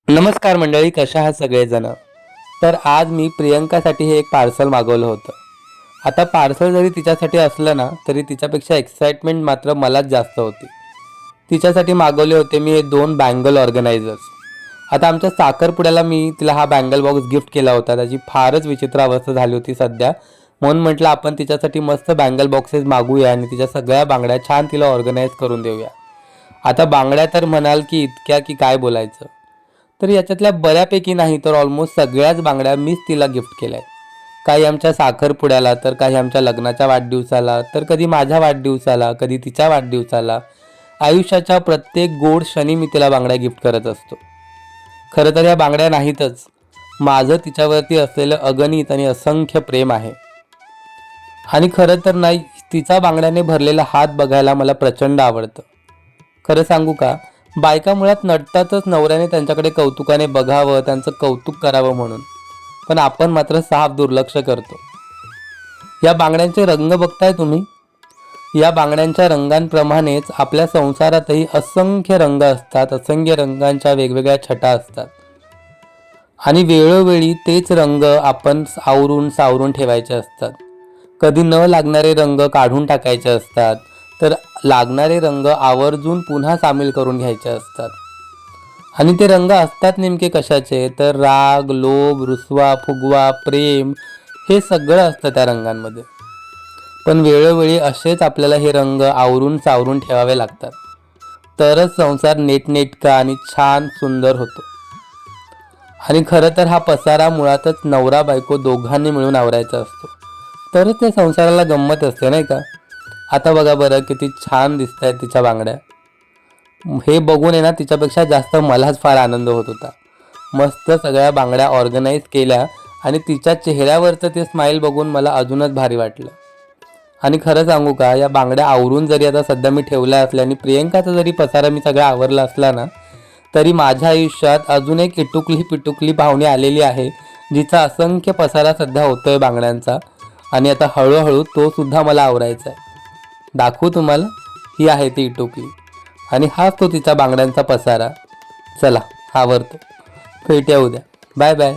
नमस्कार मंडळी, कशा आहात सगळेजण. तर आज मी प्रियंकासाठी हे एक पार्सल मागवलं होतं. आता पार्सल जरी तिच्यासाठी असलं ना, तरी तिच्यापेक्षा एक्साइटमेंट मात्र मलाच जास्त होती. तिच्यासाठी मागवले होते मी हे 2 बँगल ऑर्गनायझर्स. आता आमच्या साखरपुड्याला मी तिला हा बँगल बॉक्स गिफ्ट केला होता. त्याची फारच विचित्र अवस्था झाली होती सध्या, म्हणून म्हटलं आपण तिच्यासाठी मस्त बँगल बॉक्सेस मागवूया आणि तिच्या सगळ्या बांगड्या छान तिला ऑर्गनाईज करून देऊया. आता बांगड्या तर म्हणाल की इतक्या की काय बोलायचं. तर याच्यातल्या बऱ्यापैकी नाही तर ऑलमोस्ट सगळ्याच बांगड्या मीच तिला गिफ्ट केल्या आहेत. काही आमच्या साखरपुड्याला, तर काही आमच्या लग्नाच्या वाढदिवसाला, तर कधी माझ्या वाढदिवसाला, कधी तिच्या वाढदिवसाला. आयुष्याच्या प्रत्येक गोड क्षणी मी तिला बांगड्या गिफ्ट करत असतो. खरं तर या बांगड्या नाहीतच, माझं तिच्यावरती असलेलं अगणित आणि असंख्य प्रेम आहे. आणि खरं तर नाही, तिचा बांगड्याने भरलेला हात बघायला मला प्रचंड आवडतं. खरं सांगू का, बायका मुळात नटतातच नवऱ्याने त्यांच्याकडे कौतुकाने बघावं, त्यांचं कौतुक करावं म्हणून. पण आपण मात्र साफ दुर्लक्ष करतो. या बांगड्यांचे रंग बघताय तुम्ही? या बांगड्यांच्या रंगांप्रमाणेच आपल्या संसारातही असंख्य रंग असतात, असंख्य रंगांच्या वेगवेगळ्या छटा असतात. आणि वेळोवेळी तेच रंग आपण आवरून सावरून ठेवायचे असतात. कधी न लागणारे रंग काढून टाकायचे असतात, तर लागणारे रंग आवर्जून पुन्हा सामील करून घ्यायचे असतात. आणि ते रंग असतात नेमके कशाचे, तर राग, लोभ, रुसवा, फुगवा, प्रेम, हे सगळं असतं त्या रंगांमध्ये. पण वेळोवेळी असेच आपल्याला हे रंग आवरून सावरून ठेवावे लागतात, तरच संसार नेटनेटका आणि छान सुंदर होतो. आणि खरं तर हा पसारा मुळातच नवरा बायको दोघांनी मिळून आवरायचा असतो, तरच त्या संसाराला गंमत असते, नाही का. आता बघा बरं, किती छान दिसत आहेत तिच्या बांगड्या. हे बघून आहे ना, तिच्यापेक्षा जास्त मलाच फार आनंद होत होता. मस्त सगळ्या बांगड्या ऑर्गनाईज केल्या आणि तिच्या चेहऱ्यावरचं ते स्माईल बघून मला अजूनच भारी वाटलं. आणि खरं सांगू का, या बांगड्या आवरून जरी आता सध्या मी ठेवल्या असल्या आणि प्रियंकाचा जरी पसारा मी सगळा आवरला असला ना, तरी माझ्या आयुष्यात अजून एक इटुकली पिटुकली पाहुणी आलेली आहे, जिचा असंख्य पसारा सध्या होतोय बांगड्यांचा. आणि आता हळूहळू तो सुद्धा मला आवरायचा आहे. दाखवू तुम्हाला. ही आहे ती इटुकली आणि हाच तो तिचा बांगड्यांचा पसारा. चला आवरतो. भेटूया उद्या. Bye bye.